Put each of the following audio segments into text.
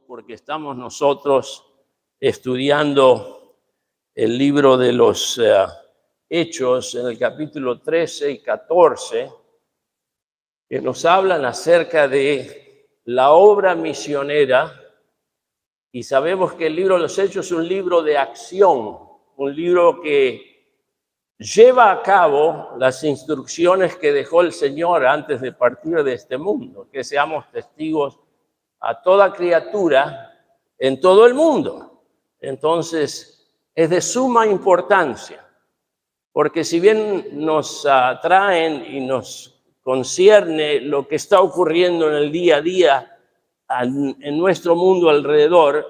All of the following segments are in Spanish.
Porque estamos nosotros estudiando el libro de los Hechos en el capítulo 13 y 14, que nos hablan acerca de la obra misionera, y sabemos que el libro de los Hechos es un libro de acción, un libro que lleva a cabo las instrucciones que dejó el Señor antes de partir de este mundo, que seamos testigos a toda criatura en todo el mundo. Entonces, es de suma importancia, porque si bien nos atraen y nos concierne lo que está ocurriendo en el día a día en nuestro mundo alrededor,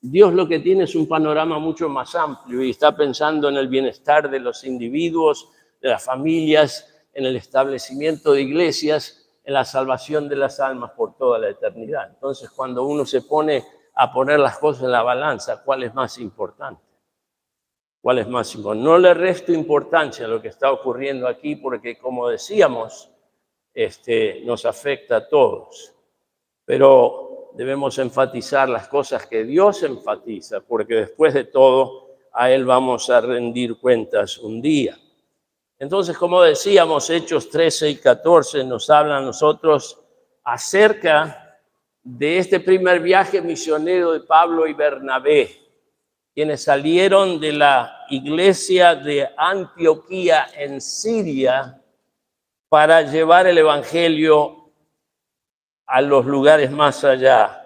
Dios lo que tiene es un panorama mucho más amplio y está pensando en el bienestar de los individuos, de las familias, en el establecimiento de iglesias, en la salvación de las almas por toda la eternidad. Entonces, cuando uno se pone a poner las cosas en la balanza, ¿cuál es más importante? ¿Cuál es más importante? No le resto importancia a lo que está ocurriendo aquí porque, como decíamos, nos afecta a todos. Pero debemos enfatizar las cosas que Dios enfatiza, porque después de todo, a Él vamos a rendir cuentas un día. Entonces, como decíamos, Hechos 13 y 14 nos hablan a nosotros acerca de este primer viaje misionero de Pablo y Bernabé, quienes salieron de la iglesia de Antioquía en Siria para llevar el evangelio a los lugares más allá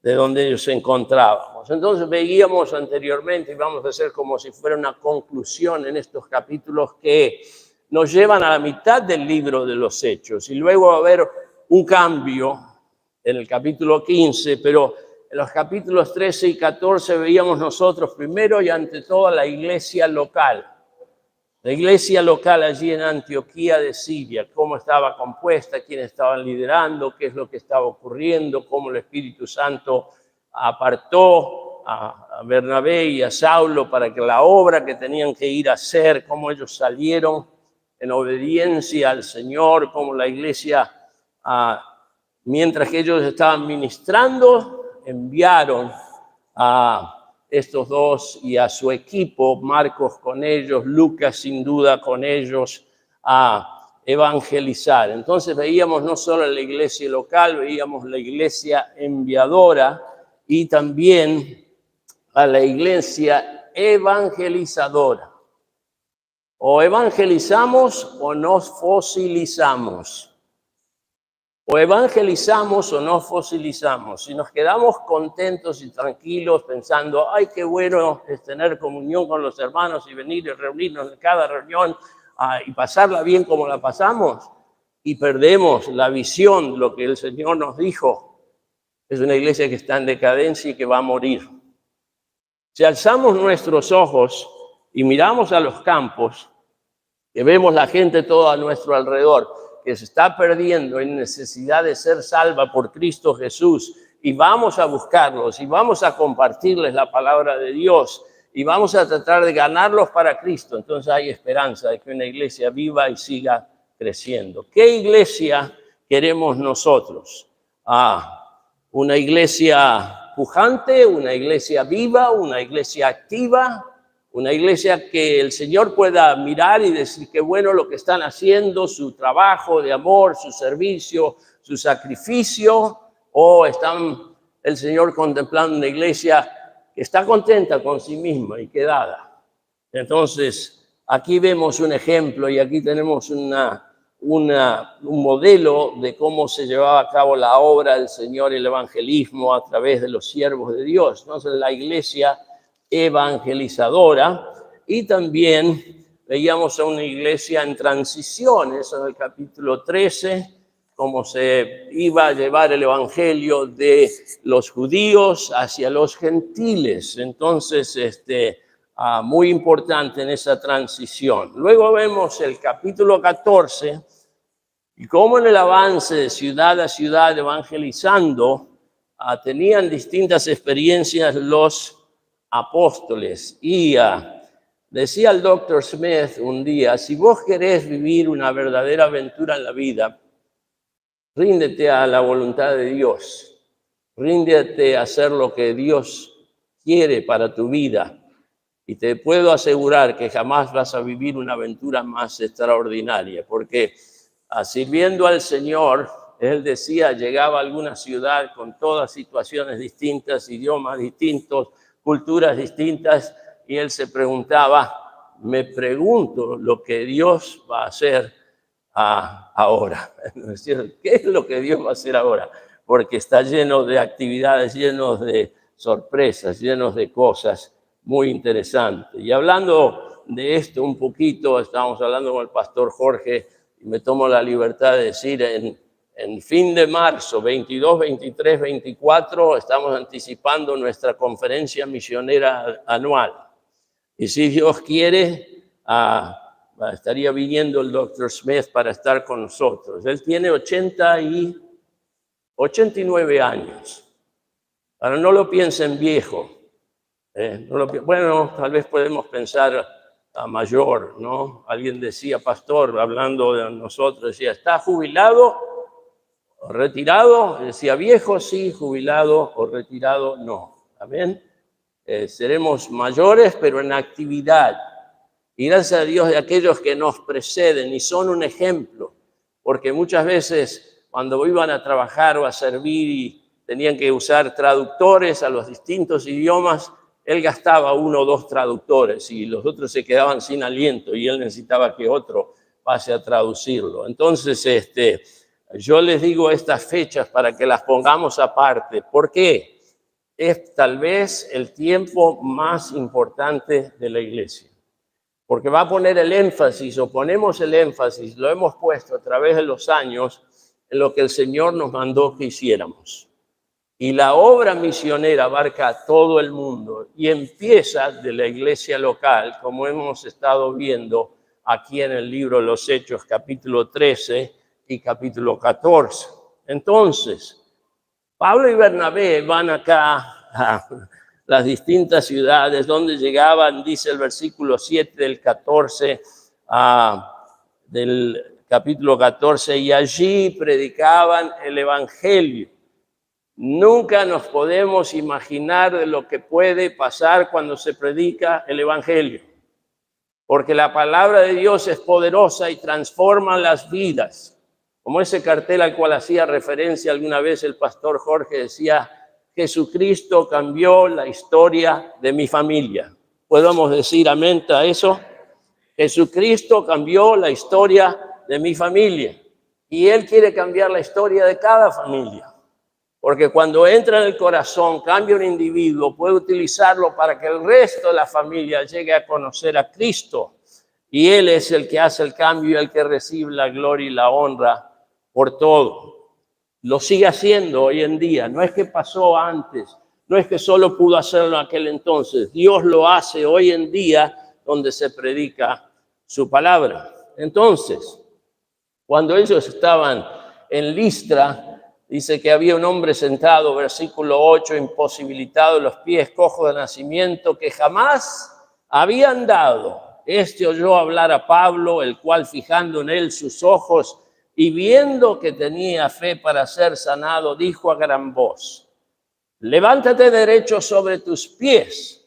de donde ellos se encontraban. Entonces veíamos anteriormente, y vamos a hacer como si fuera una conclusión en estos capítulos que nos llevan a la mitad del libro de los Hechos, y luego va a haber un cambio en el capítulo 15, pero en los capítulos 13 y 14 veíamos nosotros primero y ante todo la iglesia local. La iglesia local allí en Antioquía de Siria, cómo estaba compuesta, quiénes estaban liderando, qué es lo que estaba ocurriendo, cómo el Espíritu Santo apartó a Bernabé y a Saulo para que la obra que tenían que ir a hacer, cómo ellos salieron en obediencia al Señor, cómo la iglesia, mientras que ellos estaban ministrando, enviaron a estos dos y a su equipo, Marcos con ellos, Lucas sin duda con ellos, a evangelizar. Entonces veíamos no solo la iglesia local, veíamos la iglesia enviadora y también a la iglesia evangelizadora. O evangelizamos o nos fosilizamos. O evangelizamos o nos fosilizamos. Si nos quedamos contentos y tranquilos pensando, ay, qué bueno es tener comunión con los hermanos y venir y reunirnos en cada reunión y pasarla bien como la pasamos, y perdemos la visión, lo que el Señor nos dijo, es una iglesia que está en decadencia y que va a morir. Si alzamos nuestros ojos y miramos a los campos, que vemos la gente toda a nuestro alrededor, que se está perdiendo en necesidad de ser salva por Cristo Jesús, y vamos a buscarlos y vamos a compartirles la palabra de Dios y vamos a tratar de ganarlos para Cristo, entonces hay esperanza de que una iglesia viva y siga creciendo. ¿Qué iglesia queremos nosotros? Una iglesia pujante, una iglesia viva, una iglesia activa, una iglesia que el Señor pueda mirar y decir qué bueno lo que están haciendo, su trabajo de amor, su servicio, su sacrificio, o están el Señor contemplando una iglesia que está contenta con sí misma y quedada. Entonces, aquí vemos un ejemplo y aquí tenemos un modelo de cómo se llevaba a cabo la obra del Señor y el evangelismo a través de los siervos de Dios. Entonces, la iglesia evangelizadora, y también veíamos a una iglesia en transición, eso en el capítulo 13, cómo se iba a llevar el evangelio de los judíos hacia los gentiles. Entonces, muy importante en esa transición. Luego vemos el capítulo 14 y cómo en el avance de ciudad a ciudad evangelizando tenían distintas experiencias los apóstoles. Y decía el Dr. Smith un día, si vos querés vivir una verdadera aventura en la vida, ríndete a la voluntad de Dios. ríndete a hacer lo que Dios quiere para tu vida. Y te puedo asegurar que jamás vas a vivir una aventura más extraordinaria, porque sirviendo al Señor, él decía, llegaba a alguna ciudad con todas situaciones distintas, idiomas distintos, culturas distintas, y él se preguntaba, me pregunto lo que Dios va a hacer ahora. Es decir, ¿qué es lo que Dios va a hacer ahora? Porque está lleno de actividades, lleno de sorpresas, llenos de cosas muy interesantes. Y hablando de esto un poquito, estábamos hablando con el pastor Jorge, y me tomo la libertad de decir, en fin de marzo, 22, 23, 24, estamos anticipando nuestra conferencia misionera anual. Y si Dios quiere, estaría viniendo el Dr. Smith para estar con nosotros. Él tiene 89 años. Ahora no lo piensen viejo. Bueno, tal vez podemos pensar a mayor, ¿no? Alguien decía, pastor, hablando de nosotros, decía, ¿está jubilado o retirado? Decía, viejo sí, jubilado o retirado no. Amén. Seremos mayores, pero en actividad. Y gracias a Dios de aquellos que nos preceden y son un ejemplo, porque muchas veces cuando iban a trabajar o a servir y tenían que usar traductores a los distintos idiomas, él gastaba 1 o 2 traductores y los otros se quedaban sin aliento y él necesitaba que otro pase a traducirlo. Entonces, yo les digo estas fechas para que las pongamos aparte. ¿Por qué? Es tal vez el tiempo más importante de la iglesia, porque va a poner el énfasis, o ponemos el énfasis, lo hemos puesto a través de los años, en lo que el Señor nos mandó que hiciéramos. Y la obra misionera abarca a todo el mundo y empieza de la iglesia local, como hemos estado viendo aquí en el libro de los Hechos, capítulo 13 y capítulo 14. Entonces, Pablo y Bernabé van acá a las distintas ciudades donde llegaban, dice el versículo 7 del 14, del capítulo 14, y allí predicaban el evangelio. Nunca nos podemos imaginar de lo que puede pasar cuando se predica el evangelio, porque la palabra de Dios es poderosa y transforma las vidas. Como ese cartel al cual hacía referencia alguna vez el pastor Jorge, decía, Jesucristo cambió la historia de mi familia. ¿Podemos decir amén a eso? Jesucristo cambió la historia de mi familia y Él quiere cambiar la historia de cada familia. Porque cuando entra en el corazón, cambia un individuo, puede utilizarlo para que el resto de la familia llegue a conocer a Cristo. Y Él es el que hace el cambio y el que recibe la gloria y la honra por todo. Lo sigue haciendo hoy en día. No es que pasó antes, no es que solo pudo hacerlo en aquel entonces. Dios lo hace hoy en día donde se predica su palabra. Entonces, cuando ellos estaban en Listra, dice que había un hombre sentado, versículo 8, imposibilitado de los pies, cojo de nacimiento, que jamás había andado. Este oyó hablar a Pablo, el cual fijando en él sus ojos y viendo que tenía fe para ser sanado, dijo a gran voz, levántate derecho sobre tus pies.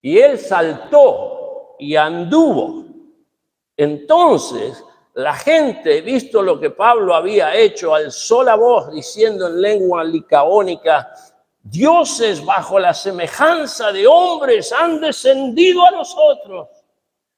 Y él saltó y anduvo. Entonces la gente, visto lo que Pablo había hecho, alzó la voz diciendo en lengua licaónica, dioses bajo la semejanza de hombres han descendido a nosotros.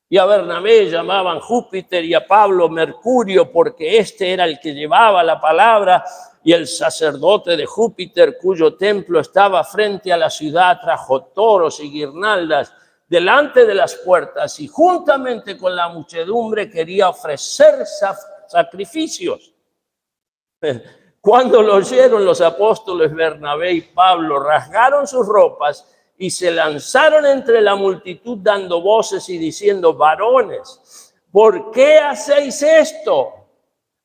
Y a Bernabé llamaban Júpiter y a Pablo Mercurio, porque este era el que llevaba la palabra, y el sacerdote de Júpiter, cuyo templo estaba frente a la ciudad, trajo toros y guirnaldas delante de las puertas y juntamente con la muchedumbre quería ofrecer sacrificios. Cuando lo oyeron los apóstoles Bernabé y Pablo, rasgaron sus ropas y se lanzaron entre la multitud dando voces y diciendo, varones, ¿por qué hacéis esto?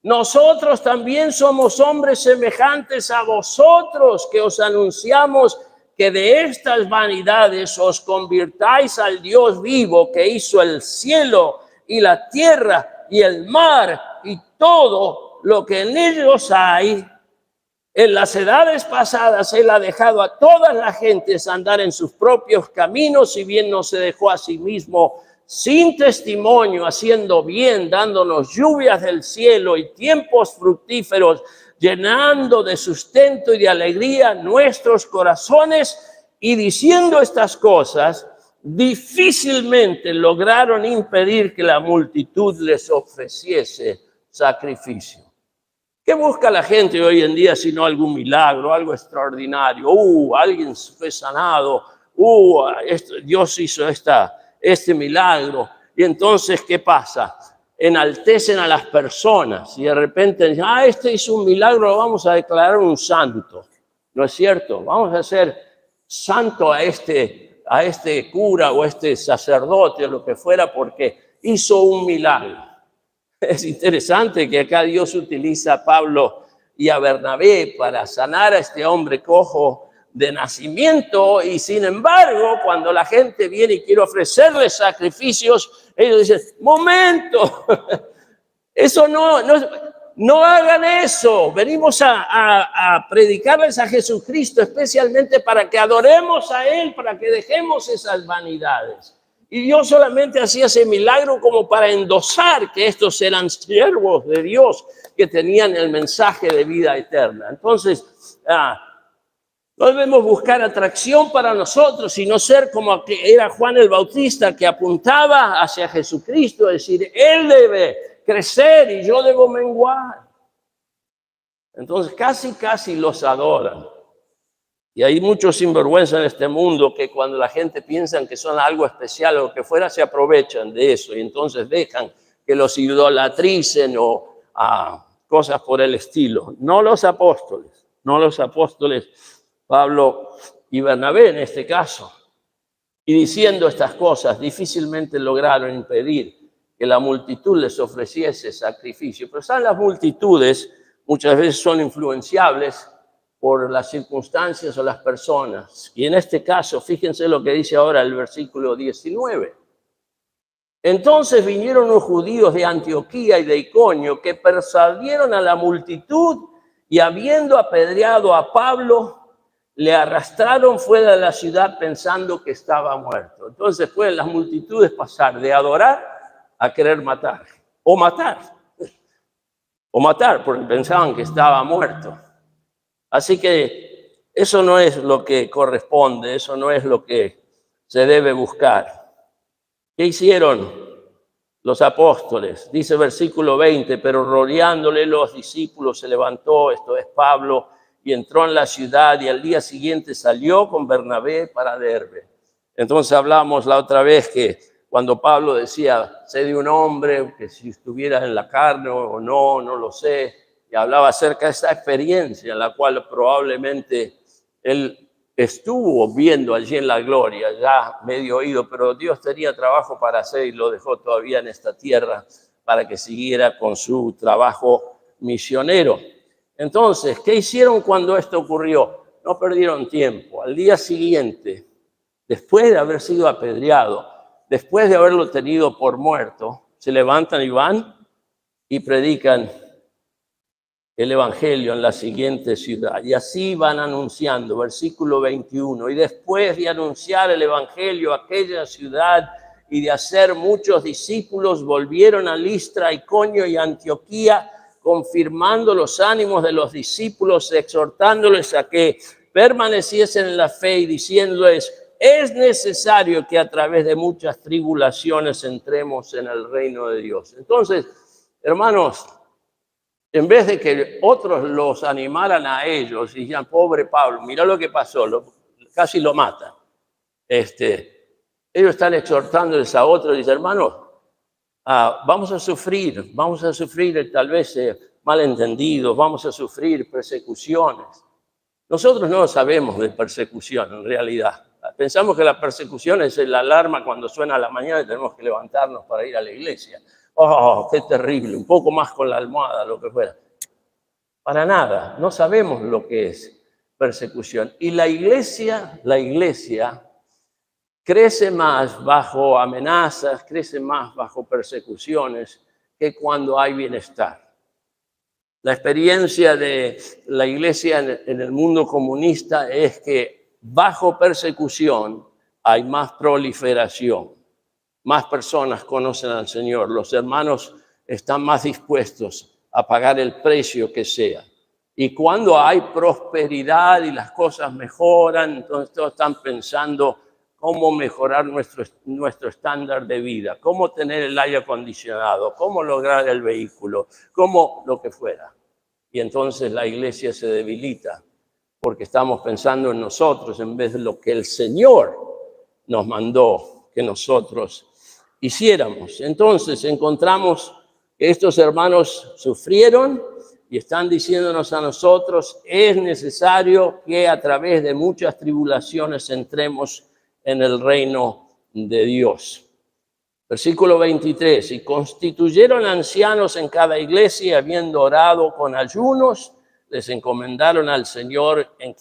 Nosotros también somos hombres semejantes a vosotros, que os anunciamos que de estas vanidades os convirtáis al Dios vivo que hizo el cielo y la tierra y el mar y todo lo que en ellos hay, En las edades pasadas Él ha dejado a todas las gentes andar en sus propios caminos, si bien no se dejó a sí mismo sin testimonio, haciendo bien, dándonos lluvias del cielo y tiempos fructíferos, llenando de sustento y de alegría nuestros corazones. Y diciendo estas cosas, difícilmente lograron impedir que la multitud les ofreciese sacrificio. ¿Qué busca la gente hoy en día sino algún milagro, algo extraordinario? Alguien fue sanado. Dios hizo este milagro. Y entonces, ¿qué pasa? Enaltecen a las personas y de repente dicen, este hizo un milagro, lo vamos a declarar un santo. ¿No es cierto? Vamos a hacer santo a este cura o a este sacerdote o lo que fuera porque hizo un milagro. Es interesante que acá Dios utiliza a Pablo y a Bernabé para sanar a este hombre cojo de nacimiento, y sin embargo, cuando la gente viene y quiere ofrecerle sacrificios, ellos dicen, momento, eso no hagan eso, venimos a predicarles a Jesucristo especialmente para que adoremos a Él, para que dejemos esas vanidades. Y Dios solamente hacía ese milagro como para endosar que estos eran siervos de Dios que tenían el mensaje de vida eterna. Entonces, no debemos buscar atracción para nosotros, sino ser como que era Juan el Bautista, que apuntaba hacia Jesucristo, es decir, Él debe crecer y yo debo menguar. Entonces, casi los adoran. Y hay muchos sinvergüenza en este mundo que cuando la gente piensa que son algo especial o que fuera, se aprovechan de eso y entonces dejan que los idolatricen o cosas por el estilo. No los apóstoles, Pablo y Bernabé en este caso. Y diciendo estas cosas, difícilmente lograron impedir que la multitud les ofreciese sacrificio. Pero ¿saben? Las multitudes muchas veces son influenciables por las circunstancias o las personas. Y en este caso, fíjense lo que dice ahora el versículo 19. Entonces vinieron los judíos de Antioquía y de Iconio que persuadieron a la multitud y habiendo apedreado a Pablo, le arrastraron fuera de la ciudad pensando que estaba muerto. Entonces pueden las multitudes pasar de adorar a querer matar, porque pensaban que estaba muerto. Así que eso no es lo que corresponde, eso no es lo que se debe buscar. ¿Qué hicieron los apóstoles? Dice versículo 20, pero rodeándole los discípulos se levantó, esto es Pablo, y entró en la ciudad y al día siguiente salió con Bernabé para Derbe. Entonces hablamos la otra vez que cuando Pablo decía, sé de un hombre que si estuviera en la carne o no lo sé, y hablaba acerca de esa experiencia en la cual probablemente él estuvo viendo allí en la gloria, ya medio oído, pero Dios tenía trabajo para hacer y lo dejó todavía en esta tierra para que siguiera con su trabajo misionero. Entonces, ¿qué hicieron cuando esto ocurrió? No perdieron tiempo. Al día siguiente, después de haber sido apedreado, después de haberlo tenido por muerto, se levantan y van y predican el evangelio en la siguiente ciudad. Y así van anunciando, versículo 21, y después de anunciar el evangelio a aquella ciudad y de hacer muchos discípulos, volvieron a Listra, Iconio y Antioquía, confirmando los ánimos de los discípulos, exhortándoles a que permaneciesen en la fe y diciéndoles, es necesario que a través de muchas tribulaciones entremos en el reino de Dios. Entonces, hermanos, en vez de que otros los animaran a ellos y dijeran, pobre Pablo, mira lo que pasó, casi lo matan. Ellos están exhortándoles a otros y dicen, hermanos, vamos a sufrir tal vez malentendidos, vamos a sufrir persecuciones. Nosotros no sabemos de persecución en realidad. Pensamos que la persecución es la alarma cuando suena a la mañana y tenemos que levantarnos para ir a la iglesia. Oh, qué terrible, un poco más con la almohada, lo que fuera. Para nada, no sabemos lo que es persecución. Y la iglesia crece más bajo amenazas, crece más bajo persecuciones que cuando hay bienestar. La experiencia de la iglesia en el mundo comunista es que bajo persecución hay más proliferación, más personas conocen al Señor, los hermanos están más dispuestos a pagar el precio que sea. Y cuando hay prosperidad y las cosas mejoran, entonces todos están pensando cómo mejorar nuestro estándar de vida, cómo tener el aire acondicionado, cómo lograr el vehículo, cómo lo que fuera. Y entonces la iglesia se debilita porque estamos pensando en nosotros en vez de lo que el Señor nos mandó que nosotros hiciéramos. Entonces encontramos que estos hermanos sufrieron y están diciéndonos a nosotros, es necesario que a través de muchas tribulaciones entremos en el reino de Dios. Versículo 23, y constituyeron ancianos en cada iglesia y habiendo orado con ayunos, les encomendaron al Señor en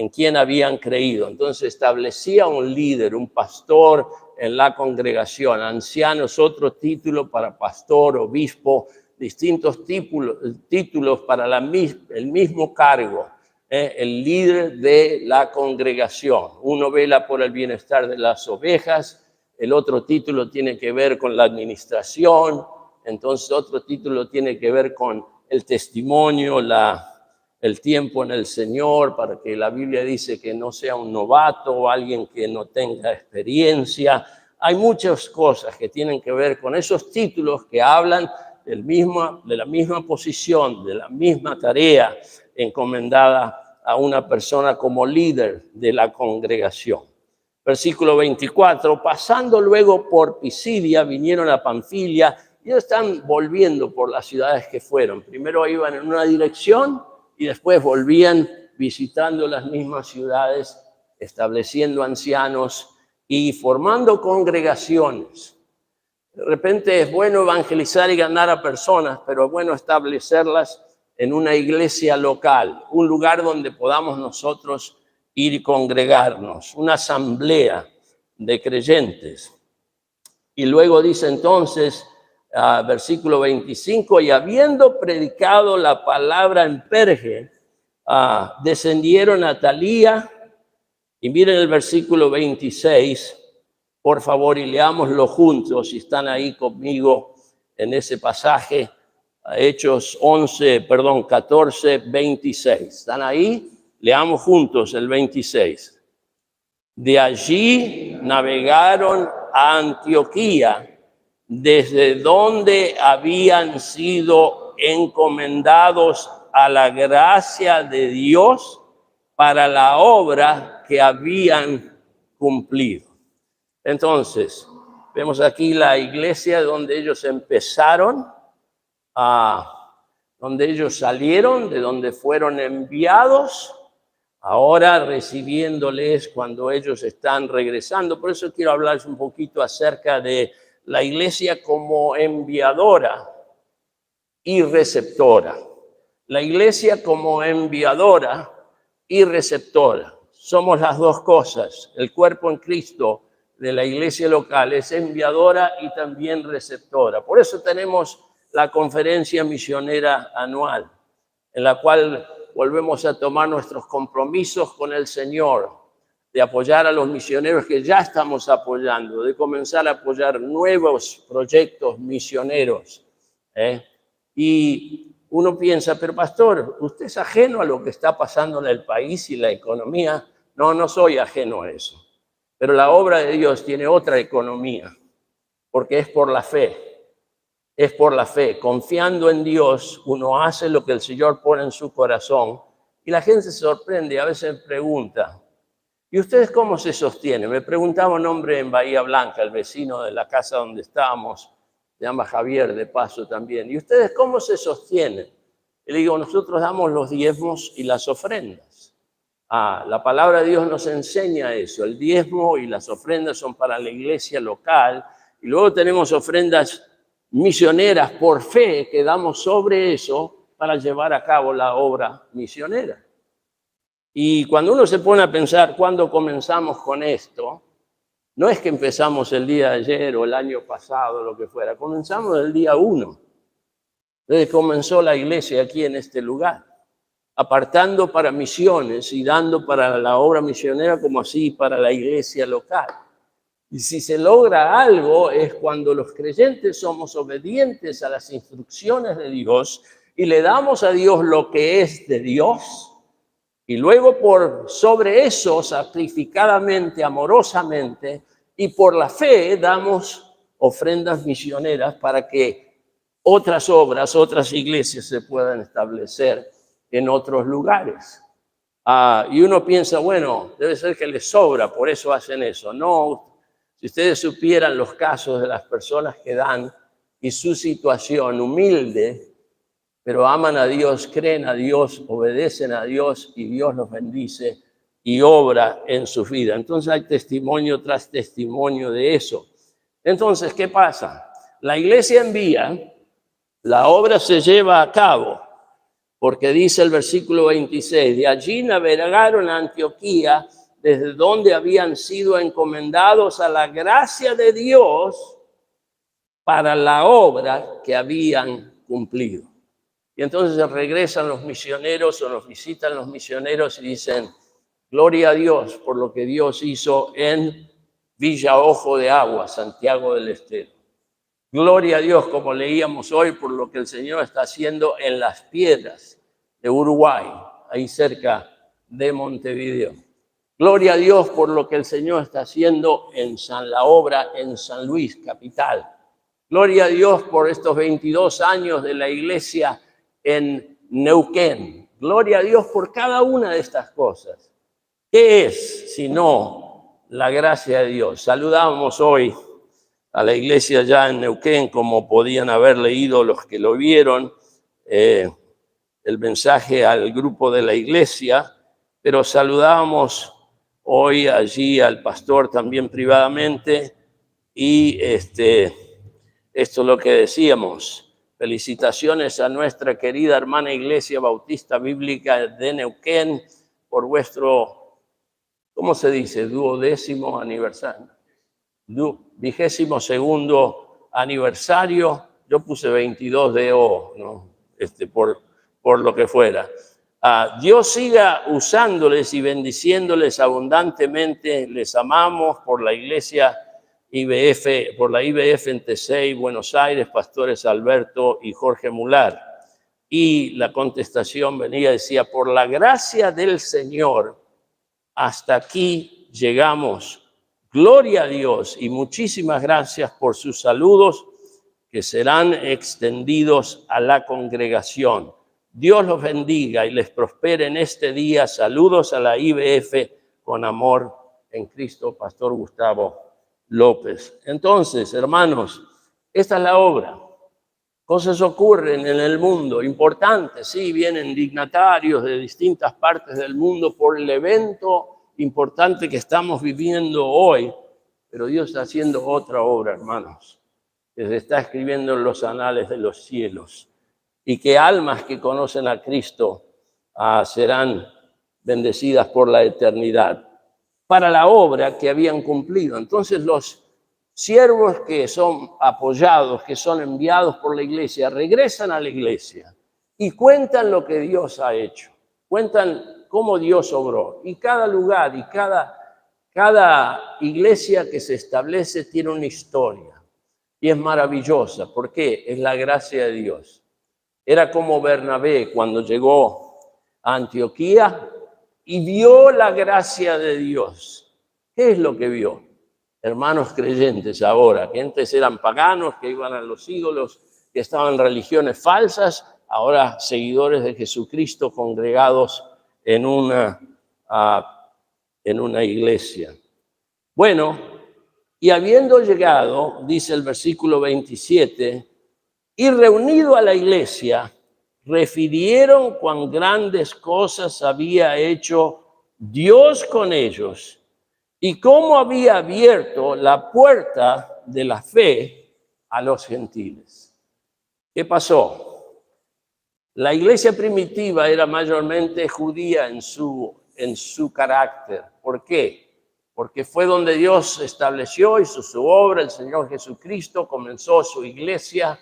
quien habían creído. Entonces establecía un líder, un pastor en la congregación. Anciano es otro título para pastor, obispo, distintos títulos para el mismo cargo. El líder de la congregación. Uno vela por el bienestar de las ovejas, el otro título tiene que ver con la administración, entonces otro título tiene que ver con el testimonio, el tiempo en el Señor, para que la Biblia dice que no sea un novato o alguien que no tenga experiencia. Hay muchas cosas que tienen que ver con esos títulos que hablan de la misma posición, de la misma tarea encomendada a una persona como líder de la congregación. Versículo 24, pasando luego por Pisidia, vinieron a Panfilia, y están volviendo por las ciudades que fueron. Primero iban en una dirección y después volvían visitando las mismas ciudades, estableciendo ancianos y formando congregaciones. De repente es bueno evangelizar y ganar a personas, pero es bueno establecerlas en una iglesia local, un lugar donde podamos nosotros ir y congregarnos, una asamblea de creyentes. Y luego dice entonces, versículo 25, y habiendo predicado la palabra en Perge, descendieron a Atalía, y miren el versículo 26, por favor, y leámoslo juntos, si están ahí conmigo en ese pasaje, Hechos 14, 26. ¿Están ahí? Leamos juntos el 26. De allí navegaron a Antioquía, desde donde habían sido encomendados a la gracia de Dios para la obra que habían cumplido. Entonces, vemos aquí la iglesia donde ellos empezaron, donde ellos salieron, de donde fueron enviados, ahora recibiéndoles cuando ellos están regresando. Por eso quiero hablarles un poquito acerca de la iglesia como enviadora y receptora. La iglesia como enviadora y receptora. Somos las dos cosas. El cuerpo en Cristo de la iglesia local es enviadora y también receptora. Por eso tenemos la conferencia misionera anual, en la cual volvemos a tomar nuestros compromisos con el Señor, de apoyar a los misioneros que ya estamos apoyando, de comenzar a apoyar nuevos proyectos misioneros. Y uno piensa, pero pastor, ¿usted es ajeno a lo que está pasando en el país y la economía? No, no soy ajeno a eso. Pero la obra de Dios tiene otra economía, porque es por la fe. Es por la fe. Confiando en Dios, uno hace lo que el Señor pone en su corazón y la gente se sorprende. A veces pregunta, ¿y ustedes cómo se sostienen? Me preguntaba un hombre en Bahía Blanca, el vecino de la casa donde estábamos, se llama Javier, de paso también. ¿Y ustedes cómo se sostienen? Y le digo, nosotros damos los diezmos y las ofrendas. La palabra de Dios nos enseña eso. El diezmo y las ofrendas son para la iglesia local. Y luego tenemos ofrendas misioneras por fe que damos sobre eso para llevar a cabo la obra misionera. Y cuando uno se pone a pensar cuándo comenzamos con esto, no es que empezamos el día de ayer o el año pasado, lo que fuera, comenzamos el día 1. Entonces comenzó la iglesia aquí en este lugar, apartando para misiones y dando para la obra misionera como así para la iglesia local. Y si se logra algo es cuando los creyentes somos obedientes a las instrucciones de Dios y le damos a Dios lo que es de Dios, y luego por sobre eso, sacrificadamente, amorosamente, y por la fe damos ofrendas misioneras para que otras obras, otras iglesias se puedan establecer en otros lugares. Y uno piensa, bueno, debe ser que les sobra, por eso hacen eso. No, si ustedes supieran los casos de las personas que dan y su situación humilde, pero aman a Dios, creen a Dios, obedecen a Dios y Dios los bendice y obra en su vida. Entonces hay testimonio tras testimonio de eso. Entonces, ¿qué pasa? La iglesia envía, la obra se lleva a cabo, porque dice el versículo 26, de allí navegaron a Antioquía, desde donde habían sido encomendados a la gracia de Dios para la obra que habían cumplido. Y entonces regresan los misioneros o nos visitan los misioneros y dicen, gloria a Dios por lo que Dios hizo en Villa Ojo de Agua, Santiago del Estero. Gloria a Dios, como leíamos hoy, por lo que el Señor está haciendo en Las Piedras de Uruguay, ahí cerca de Montevideo. Gloria a Dios por lo que el Señor está haciendo en la obra en San Luis, capital. Gloria a Dios por estos 22 años de la iglesia en Neuquén. Gloria a Dios por cada una de estas cosas. ¿Qué es sino la gracia de Dios? Saludamos hoy a la iglesia ya en Neuquén, como podían haber leído los que lo vieron, el mensaje al grupo de la iglesia, pero saludábamos hoy allí al pastor también privadamente y esto es lo que decíamos. Felicitaciones a nuestra querida hermana Iglesia Bautista Bíblica de Neuquén por vuestro, ¿cómo se dice? 12º aniversario. 22º aniversario. Yo puse 22 de O, ¿no? Por lo que fuera. Dios siga usándoles y bendiciéndoles abundantemente. Les amamos por la iglesia IBF, por la IBF en Tesey, Buenos Aires, pastores Alberto y Jorge Mular. Y la contestación venía, decía, por la gracia del Señor, hasta aquí llegamos. Gloria a Dios y muchísimas gracias por sus saludos que serán extendidos a la congregación. Dios los bendiga y les prospere en este día. Saludos a la IBF con amor en Cristo, Pastor Gustavo López. Entonces, hermanos, esta es la obra. Cosas ocurren en el mundo importantes, sí, vienen dignatarios de distintas partes del mundo por el evento importante que estamos viviendo hoy, pero Dios está haciendo otra obra, hermanos, que se está escribiendo en los anales de los cielos y que almas que conocen a Cristo serán bendecidas por la eternidad para la obra que habían cumplido. Entonces los siervos que son apoyados, que son enviados por la iglesia, regresan a la iglesia y cuentan lo que Dios ha hecho, cuentan cómo Dios obró. Y cada lugar y cada iglesia que se establece tiene una historia y es maravillosa. ¿Por qué? Es la gracia de Dios. Era como Bernabé cuando llegó a Antioquía y vio la gracia de Dios. ¿Qué es lo que vio? Hermanos creyentes ahora, que antes eran paganos, que iban a los ídolos, que estaban en religiones falsas, ahora seguidores de Jesucristo congregados en una iglesia. Bueno, y habiendo llegado, dice el versículo 27, y reunido a la iglesia, refirieron cuán grandes cosas había hecho Dios con ellos y cómo había abierto la puerta de la fe a los gentiles. ¿Qué pasó? La iglesia primitiva era mayormente judía en su carácter. ¿Por qué? Porque fue donde Dios estableció, hizo su obra, el Señor Jesucristo comenzó su iglesia.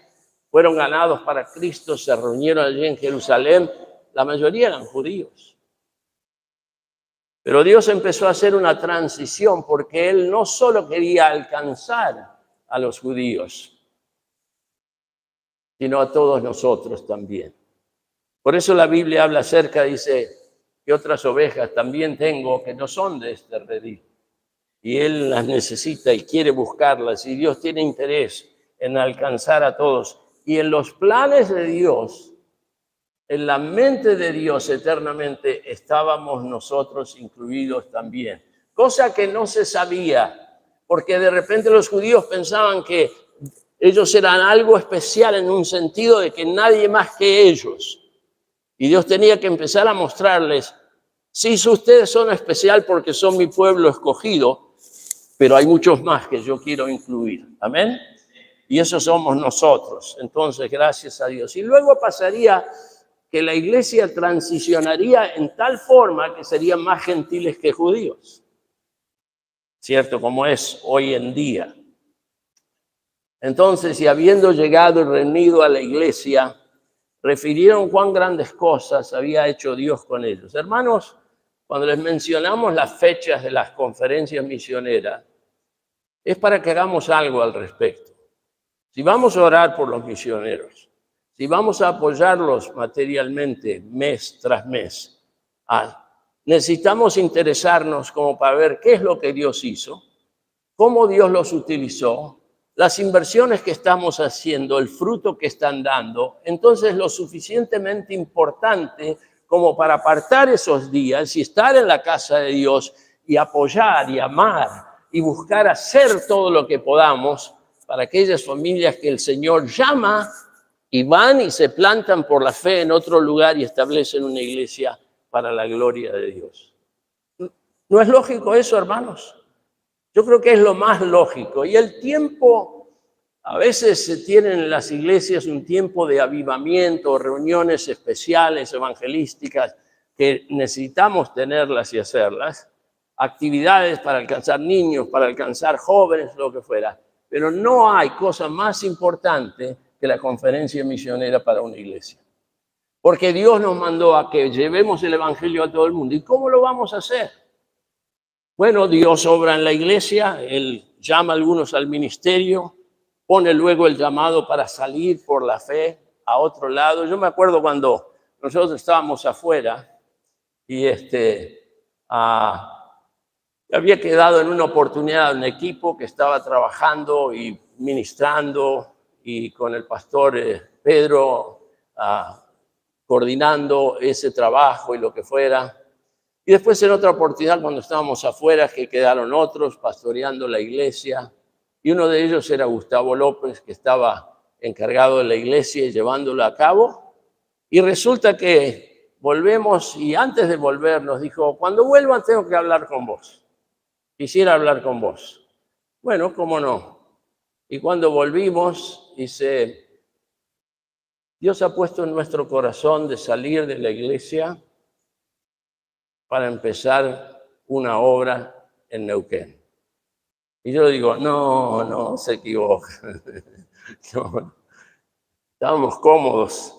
fueron ganados para Cristo, se reunieron allí en Jerusalén, la mayoría eran judíos. Pero Dios empezó a hacer una transición porque Él no solo quería alcanzar a los judíos, sino a todos nosotros también. Por eso la Biblia habla acerca, dice, que otras ovejas también tengo que no son de este redil. Y Él las necesita y quiere buscarlas, y Dios tiene interés en alcanzar a todos. Y en los planes de Dios, en la mente de Dios eternamente, estábamos nosotros incluidos también. Cosa que no se sabía, porque de repente los judíos pensaban que ellos eran algo especial en un sentido de que nadie más que ellos. Y Dios tenía que empezar a mostrarles, sí, ustedes son especial porque son mi pueblo escogido, pero hay muchos más que yo quiero incluir. Amén. Y eso somos nosotros. Entonces, gracias a Dios. Y luego pasaría que la iglesia transicionaría en tal forma que serían más gentiles que judíos. ¿Cierto? Como es hoy en día. Entonces, y habiendo llegado y reunido a la iglesia, refirieron cuán grandes cosas había hecho Dios con ellos. Hermanos, cuando les mencionamos las fechas de las conferencias misioneras, es para que hagamos algo al respecto. Si vamos a orar por los misioneros, si vamos a apoyarlos materialmente mes tras mes, necesitamos interesarnos como para ver qué es lo que Dios hizo, cómo Dios los utilizó, las inversiones que estamos haciendo, el fruto que están dando. Entonces, lo suficientemente importante como para apartar esos días y estar en la casa de Dios y apoyar y amar y buscar hacer todo lo que podamos para aquellas familias que el Señor llama y van y se plantan por la fe en otro lugar y establecen una iglesia para la gloria de Dios. ¿No es lógico eso, hermanos? Yo creo que es lo más lógico. Y el tiempo, a veces se tiene en las iglesias un tiempo de avivamiento, reuniones especiales, evangelísticas, que necesitamos tenerlas y hacerlas, actividades para alcanzar niños, para alcanzar jóvenes, lo que fuera. Pero no hay cosa más importante que la conferencia misionera para una iglesia. Porque Dios nos mandó a que llevemos el evangelio a todo el mundo. ¿Y cómo lo vamos a hacer? Bueno, Dios obra en la iglesia, Él llama a algunos al ministerio, pone luego el llamado para salir por la fe a otro lado. Yo me acuerdo cuando nosotros estábamos afuera y había quedado en una oportunidad un equipo que estaba trabajando y ministrando y con el pastor Pedro coordinando ese trabajo y lo que fuera. Y después en otra oportunidad, cuando estábamos afuera, que quedaron otros pastoreando la iglesia. Y uno de ellos era Gustavo López, que estaba encargado de la iglesia y llevándola a cabo. Y resulta que volvemos y antes de volver nos dijo, cuando vuelvan tengo que hablar con vos. Quisiera hablar con vos. Bueno, cómo no. Y cuando volvimos, dice, Dios ha puesto en nuestro corazón de salir de la iglesia para empezar una obra en Neuquén. Y yo le digo, no, se equivoca. No. Estábamos cómodos,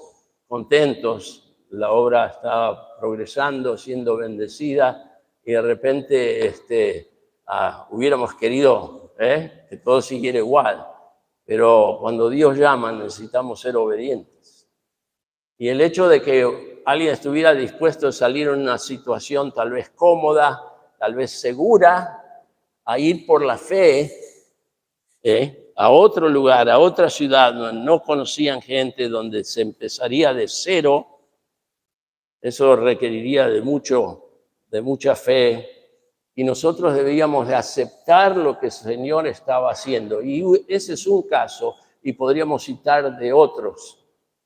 contentos, la obra estaba progresando, siendo bendecida, y de repente hubiéramos querido que todo siguiera igual. Pero cuando Dios llama necesitamos ser obedientes. Y el hecho de que alguien estuviera dispuesto a salir en una situación tal vez cómoda, tal vez segura, a ir por la fe a otro lugar, a otra ciudad donde no conocían gente, donde se empezaría de cero, eso requeriría de mucha fe. Y nosotros debíamos de aceptar lo que el Señor estaba haciendo. Y ese es un caso, y podríamos citar de otros.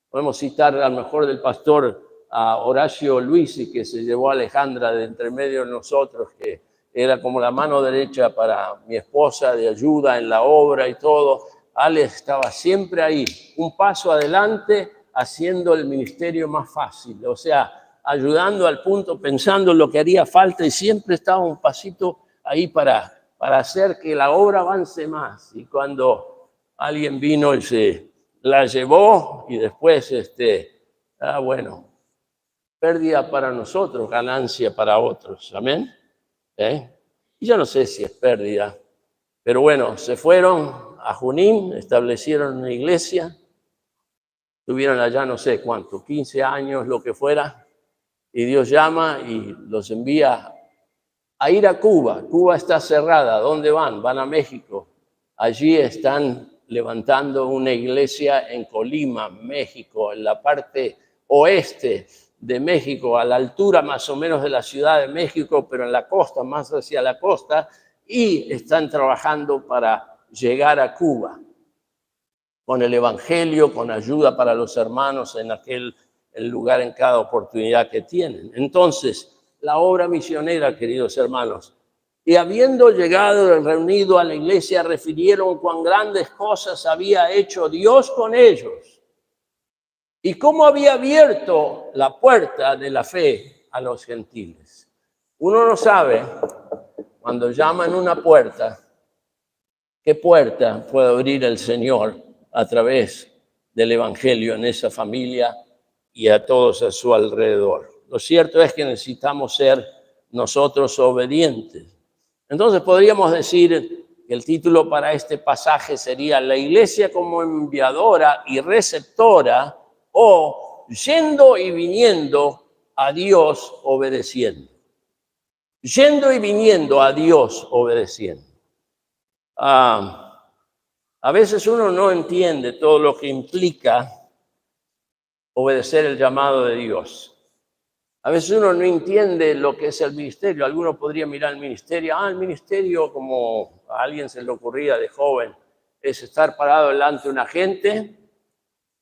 Podemos citar a lo mejor del pastor Horacio Luisi, que se llevó a Alejandra de entre medio de nosotros, que era como la mano derecha para mi esposa, de ayuda en la obra y todo. Ale estaba siempre ahí, un paso adelante, haciendo el ministerio más fácil. O sea, ayudando al punto, pensando en lo que haría falta, y siempre estaba un pasito ahí para hacer que la obra avance más. Y cuando alguien vino y se la llevó y después, bueno, pérdida para nosotros, ganancia para otros. Amén. Y yo no sé si es pérdida, pero bueno, se fueron a Junín, establecieron una iglesia, tuvieron allá no sé cuánto, 15 años, lo que fuera, y Dios llama y los envía a ir a Cuba. Cuba está cerrada. ¿Dónde van? Van a México. Allí están levantando una iglesia en Colima, México, en la parte oeste de México, a la altura más o menos de la Ciudad de México, pero en la costa, más hacia la costa, y están trabajando para llegar a Cuba con el evangelio, con ayuda para los hermanos en el lugar, en cada oportunidad que tienen. Entonces, la obra misionera, queridos hermanos, y habiendo llegado y reunido a la iglesia, refirieron cuán grandes cosas había hecho Dios con ellos y cómo había abierto la puerta de la fe a los gentiles. Uno no sabe, cuando llaman una puerta, qué puerta puede abrir el Señor a través del evangelio en esa familia y a todos a su alrededor. Lo cierto es que necesitamos ser nosotros obedientes. Entonces podríamos decir que el título para este pasaje sería La iglesia como enviadora y receptora, o yendo y viniendo a Dios obedeciendo. Yendo y viniendo a Dios obedeciendo. A veces uno no entiende todo lo que implica obedecer el llamado de Dios. A veces uno no entiende lo que es el ministerio. Alguno podría mirar el ministerio, como a alguien se le ocurría de joven, es estar parado delante de una gente,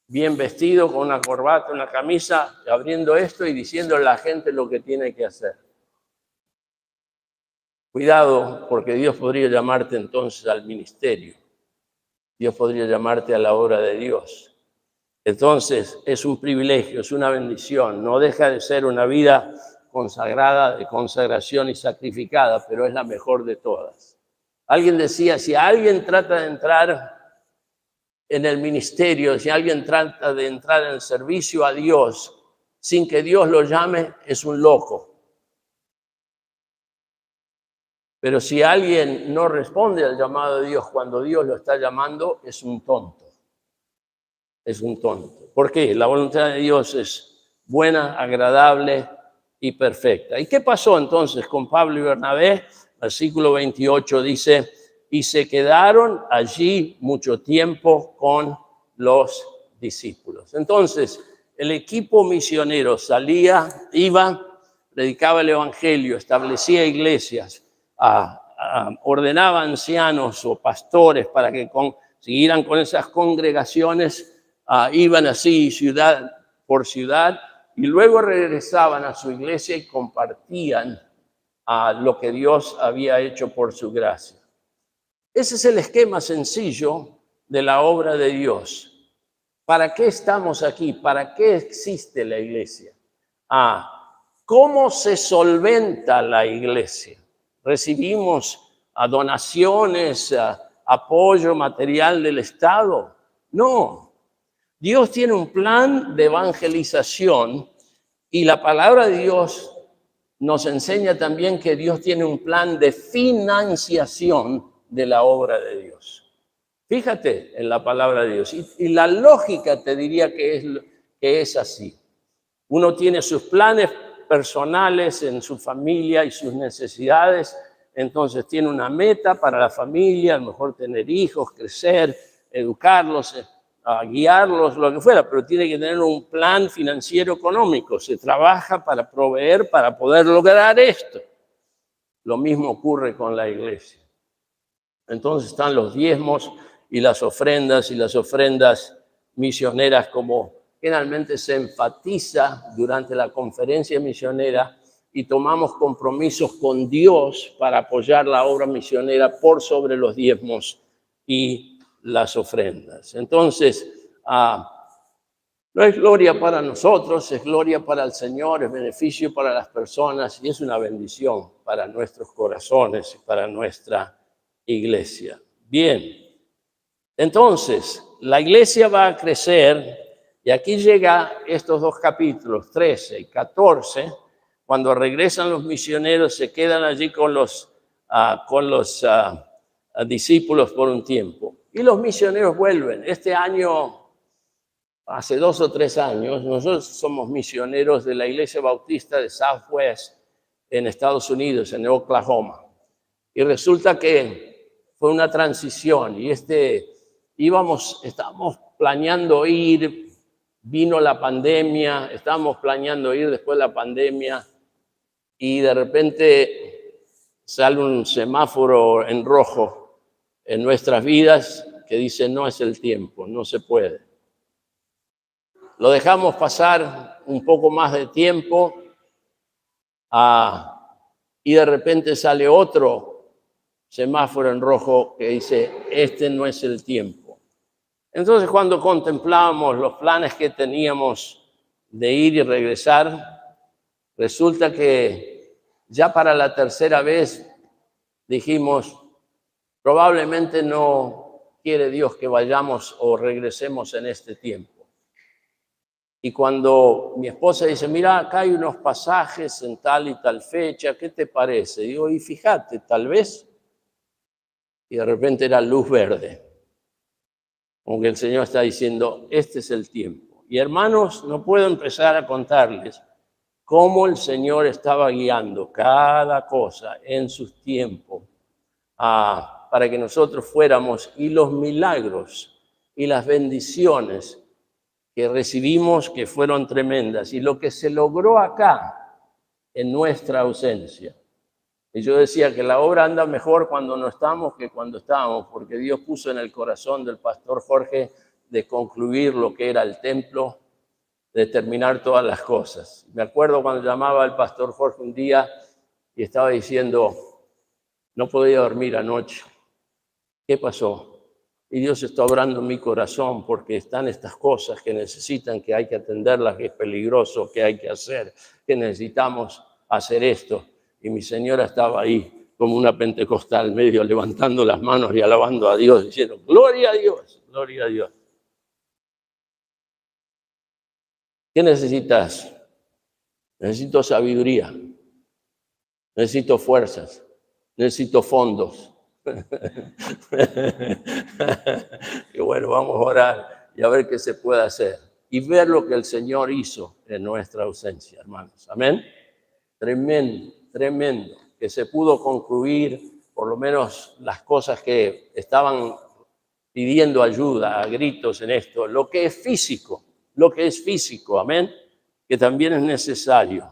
bien vestido, con una corbata, una camisa, abriendo esto y diciéndole a la gente lo que tiene que hacer. Cuidado, porque Dios podría llamarte entonces al ministerio. Dios podría llamarte a la obra de Dios. Entonces, es un privilegio, es una bendición. No deja de ser una vida consagrada, de consagración y sacrificada, pero es la mejor de todas. Alguien decía, si alguien trata de entrar en el ministerio, si alguien trata de entrar en el servicio a Dios sin que Dios lo llame, es un loco. Pero si alguien no responde al llamado de Dios cuando Dios lo está llamando, es un tonto. Es un tonto. ¿Por qué? La voluntad de Dios es buena, agradable y perfecta. ¿Y qué pasó entonces con Pablo y Bernabé? Versículo 28 dice, y se quedaron allí mucho tiempo con los discípulos. Entonces, el equipo misionero salía, iba, predicaba el evangelio, establecía iglesias, ordenaba ancianos o pastores para que siguieran con esas congregaciones. Iban así ciudad por ciudad y luego regresaban a su iglesia y compartían lo que Dios había hecho por su gracia. Ese es el esquema sencillo de la obra de Dios. ¿Para qué estamos aquí? ¿Para qué existe la iglesia? ¿Cómo se solventa la iglesia? ¿Recibimos donaciones, apoyo material del Estado? No. Dios tiene un plan de evangelización y la palabra de Dios nos enseña también que Dios tiene un plan de financiación de la obra de Dios. Fíjate en la palabra de Dios. Y la lógica te diría que es así. Uno tiene sus planes personales en su familia y sus necesidades, entonces tiene una meta para la familia, a lo mejor tener hijos, crecer, educarlos, guiarlos, lo que fuera, pero tiene que tener un plan financiero económico. Se trabaja para proveer, para poder lograr esto. Lo mismo ocurre con la iglesia. Entonces están los diezmos y las ofrendas misioneras, como generalmente se enfatiza durante la conferencia misionera, y tomamos compromisos con Dios para apoyar la obra misionera por sobre los diezmos y las ofrendas. Entonces, no es gloria para nosotros, es gloria para el Señor, es beneficio para las personas y es una bendición para nuestros corazones y para nuestra iglesia. Bien, entonces, la iglesia va a crecer y aquí llega estos dos capítulos, 13 y 14, cuando regresan los misioneros, se quedan allí con los discípulos por un tiempo. Y los misioneros vuelven. Este año, hace 2 o 3 años, nosotros somos misioneros de la Iglesia Bautista de Southwest en Estados Unidos, en Oklahoma. Y resulta que fue una transición y estábamos planeando ir, vino la pandemia, estábamos planeando ir después de la pandemia y de repente sale un semáforo en rojo en nuestras vidas que dice no es el tiempo, no se puede. Lo dejamos pasar un poco más de tiempo y de repente sale otro semáforo en rojo que dice este no es el tiempo. Entonces cuando contemplamos los planes que teníamos de ir y regresar, resulta que ya para la tercera vez dijimos, probablemente no quiere Dios que vayamos o regresemos en este tiempo. Y cuando mi esposa dice, mira, acá hay unos pasajes en tal y tal fecha, ¿qué te parece? Digo, y fíjate, tal vez. Y de repente era luz verde. Como que el Señor está diciendo, este es el tiempo. Y hermanos, no puedo empezar a contarles cómo el Señor estaba guiando cada cosa en sus tiempos para que nosotros fuéramos, y los milagros y las bendiciones que recibimos que fueron tremendas y lo que se logró acá en nuestra ausencia. Y yo decía que la obra anda mejor cuando no estamos que cuando estábamos, porque Dios puso en el corazón del pastor Jorge de concluir lo que era el templo, de terminar todas las cosas. Me acuerdo cuando llamaba al pastor Jorge un día y estaba diciendo, no podía dormir anoche. ¿Qué pasó? Y Dios está obrando en mi corazón porque están estas cosas que necesitan, que hay que atenderlas, que es peligroso, que hay que hacer, que necesitamos hacer esto. Y mi señora estaba ahí como una pentecostal, medio levantando las manos y alabando a Dios, diciendo, gloria a Dios, gloria a Dios. ¿Qué necesitas? Necesito sabiduría, necesito fuerzas, necesito fondos. Y bueno, vamos a orar y a ver qué se puede hacer y ver lo que el Señor hizo en nuestra ausencia, hermanos. Amén. Tremendo, tremendo, que se pudo concluir por lo menos las cosas que estaban pidiendo ayuda a gritos en esto, lo que es físico, amén, que también es necesario.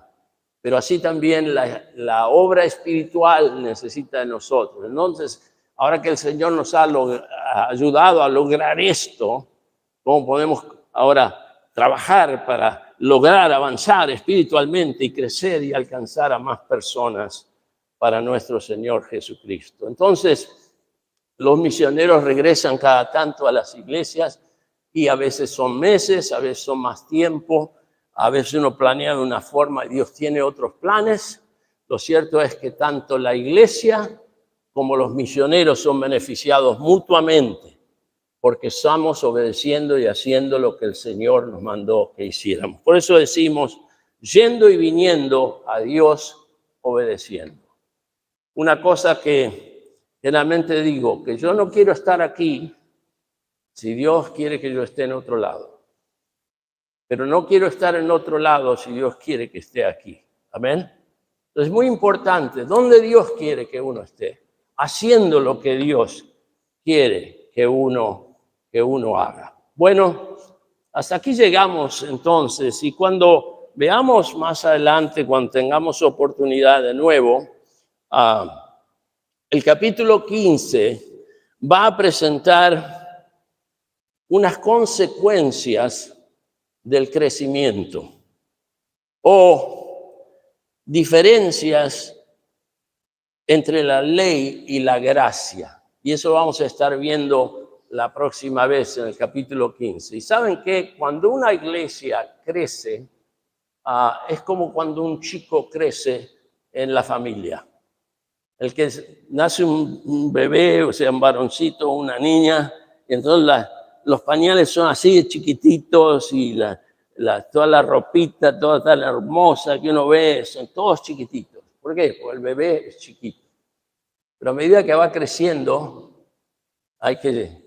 Pero así también la obra espiritual necesita de nosotros. Entonces, ahora que el Señor nos ha ayudado a lograr esto, ¿cómo podemos ahora trabajar para lograr avanzar espiritualmente y crecer y alcanzar a más personas para nuestro Señor Jesucristo? Entonces, los misioneros regresan cada tanto a las iglesias y a veces son meses, a veces son más tiempo. A veces uno planea de una forma y Dios tiene otros planes. Lo cierto es que tanto la iglesia como los misioneros son beneficiados mutuamente porque estamos obedeciendo y haciendo lo que el Señor nos mandó que hiciéramos. Por eso decimos, yendo y viniendo a Dios obedeciendo. Una cosa que generalmente digo, que yo no quiero estar aquí si Dios quiere que yo esté en otro lado. Pero no quiero estar en otro lado si Dios quiere que esté aquí. Amén. Entonces es muy importante, ¿dónde Dios quiere que uno esté? Haciendo lo que Dios quiere que uno haga. Bueno, hasta aquí llegamos entonces, y cuando veamos más adelante, cuando tengamos oportunidad de nuevo, el capítulo 15 va a presentar unas consecuencias del crecimiento o diferencias entre la ley y la gracia. Y eso vamos a estar viendo la próxima vez en el capítulo 15. Y saben que cuando una iglesia crece, es como cuando un chico crece en la familia. El que nace un bebé, o sea, un varoncito o una niña, y entonces los pañales son así de chiquititos y toda la ropita, toda tan hermosa que uno ve, son todos chiquititos. ¿Por qué? Porque el bebé es chiquito. Pero a medida que va creciendo, hay que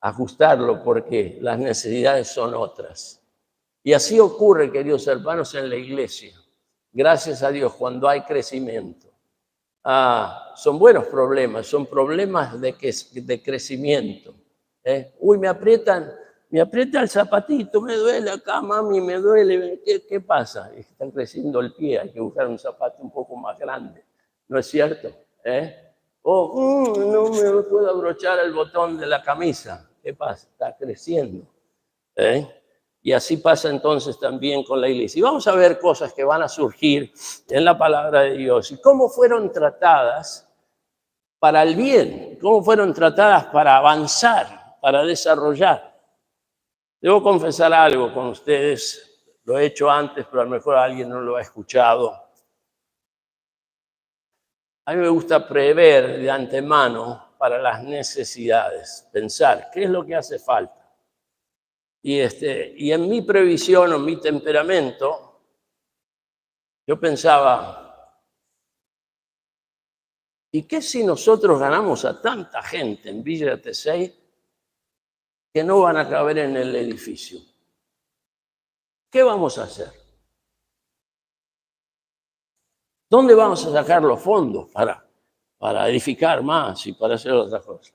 ajustarlo porque las necesidades son otras. Y así ocurre, queridos hermanos, en la iglesia. Gracias a Dios, cuando hay crecimiento. Son buenos problemas, son problemas de crecimiento. Uy, me aprieta el zapatito, me duele acá, mami, me duele. ¿Qué pasa? Están creciendo el pie, hay que buscar un zapato un poco más grande. ¿No es cierto? No me puedo abrochar el botón de la camisa. ¿Qué pasa? Está creciendo. Y así pasa entonces también con la iglesia. Y vamos a ver cosas que van a surgir en la palabra de Dios. Y cómo fueron tratadas para el bien, cómo fueron tratadas para avanzar, para desarrollar. Debo confesar algo con ustedes. Lo he hecho antes, pero a lo mejor alguien no lo ha escuchado. A mí me gusta prever de antemano para las necesidades, pensar qué es lo que hace falta. Y en mi previsión o mi temperamento, yo pensaba, ¿y qué si nosotros ganamos a tanta gente en Villa Tesey que no van a caber en el edificio? ¿Qué vamos a hacer? ¿Dónde vamos a sacar los fondos para edificar más y para hacer otras cosas?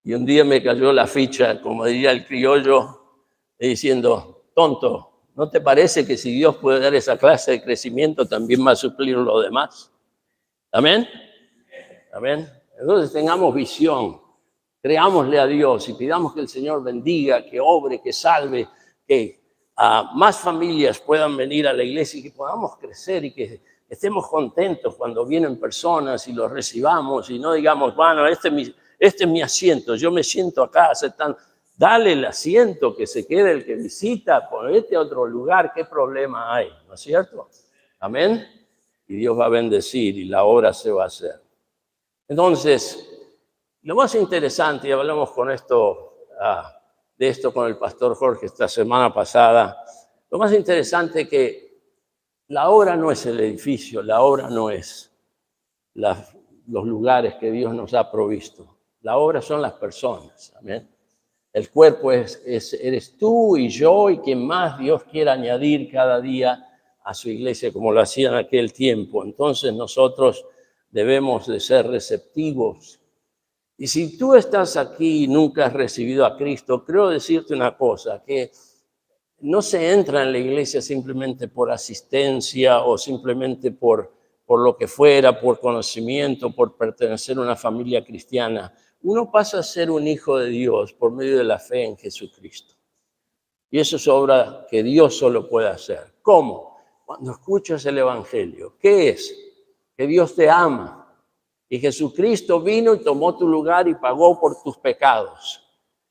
Y un día me cayó la ficha, como diría el criollo, diciendo, tonto, ¿no te parece que si Dios puede dar esa clase de crecimiento, también va a suplir lo demás? ¿Amén? ¿Amén? Entonces tengamos visión, creámosle a Dios y pidamos que el Señor bendiga, que obre, que salve, que más familias puedan venir a la iglesia y que podamos crecer y que estemos contentos cuando vienen personas y los recibamos y no digamos, bueno, este es mi asiento, yo me siento acá, dale el asiento, que se quede el que visita, ponete a otro lugar, ¿qué problema hay? ¿No es cierto? Amén. Y Dios va a bendecir y la obra se va a hacer. Entonces, lo más interesante, y hablamos de esto con el pastor Jorge esta semana pasada, lo más interesante es que la obra no es el edificio, la obra no es los lugares que Dios nos ha provisto. La obra son las personas. Amén. El cuerpo eres tú y yo y quien más Dios quiera añadir cada día a su iglesia, como lo hacía en aquel tiempo. Entonces nosotros debemos de ser receptivos. Y si tú estás aquí y nunca has recibido a Cristo, creo decirte una cosa, que no se entra en la iglesia simplemente por asistencia o simplemente por lo que fuera, por conocimiento, por pertenecer a una familia cristiana. Uno pasa a ser un hijo de Dios por medio de la fe en Jesucristo. Y eso es obra que Dios solo puede hacer. ¿Cómo? Cuando escuchas el Evangelio. ¿Qué es? Que Dios te ama. Y Jesucristo vino y tomó tu lugar y pagó por tus pecados.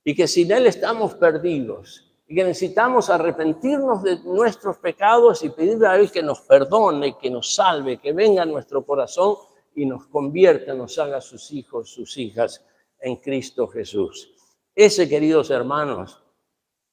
Y que sin Él estamos perdidos. Y que necesitamos arrepentirnos de nuestros pecados y pedirle a Él que nos perdone, que nos salve, que venga a nuestro corazón y nos convierta, nos haga sus hijos, sus hijas en Cristo Jesús. Ese, queridos hermanos,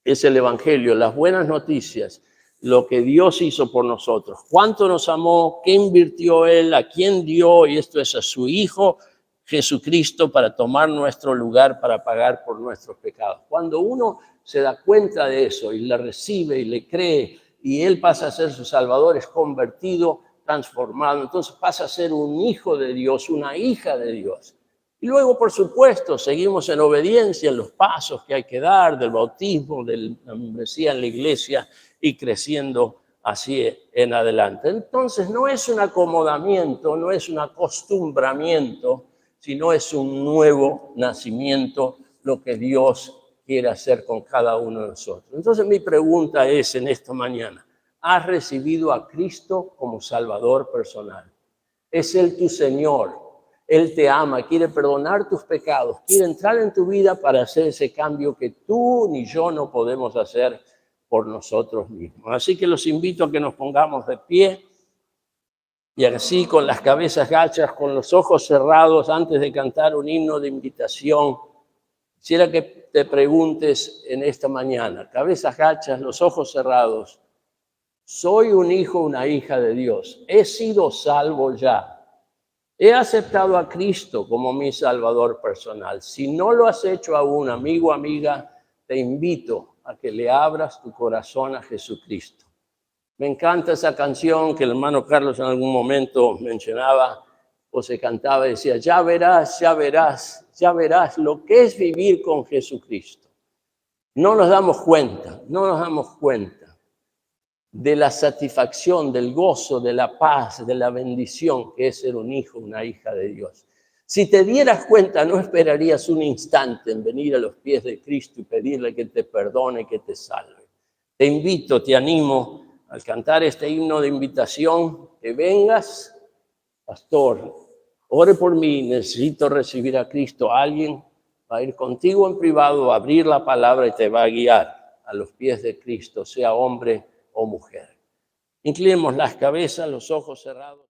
es el Evangelio, las buenas noticias, lo que Dios hizo por nosotros. Cuánto nos amó, qué invirtió Él, a quién dio, y esto es a su Hijo Jesucristo para tomar nuestro lugar, para pagar por nuestros pecados. Cuando uno se da cuenta de eso y le recibe y le cree, y Él pasa a ser su Salvador, es convertido, transformado, entonces pasa a ser un hijo de Dios, una hija de Dios. Y luego, por supuesto, seguimos en obediencia en los pasos que hay que dar, del bautismo, de la membresía en la iglesia y creciendo así en adelante. Entonces, no es un acomodamiento, no es un acostumbramiento, sino es un nuevo nacimiento, lo que Dios quiere hacer con cada uno de nosotros. Entonces, mi pregunta es en esta mañana, ¿has recibido a Cristo como Salvador personal? ¿Es Él tu Señor? Él te ama, quiere perdonar tus pecados, quiere entrar en tu vida para hacer ese cambio que tú ni yo no podemos hacer por nosotros mismos. Así que los invito a que nos pongamos de pie y así con las cabezas gachas, con los ojos cerrados, antes de cantar un himno de invitación, Quisiera que te preguntes en esta mañana, cabezas gachas, los ojos cerrados, ¿soy un hijo o una hija de Dios? ¿He sido salvo ya? He aceptado a Cristo como mi Salvador personal. Si no lo has hecho aún, amigo, amiga, te invito a que le abras tu corazón a Jesucristo. Me encanta esa canción que el hermano Carlos en algún momento mencionaba o se cantaba y decía, ya verás, ya verás, ya verás lo que es vivir con Jesucristo. No nos damos cuenta de la satisfacción, del gozo, de la paz, de la bendición que es ser un hijo, una hija de Dios. Si te dieras cuenta, no esperarías un instante en venir a los pies de Cristo y pedirle que te perdone, que te salve. Te invito, te animo al cantar este himno de invitación, que vengas, pastor, ore por mí, necesito recibir a Cristo. Alguien va a ir contigo en privado, a abrir la palabra y te va a guiar a los pies de Cristo, sea hombre o mujer. Inclinemos las cabezas, los ojos cerrados.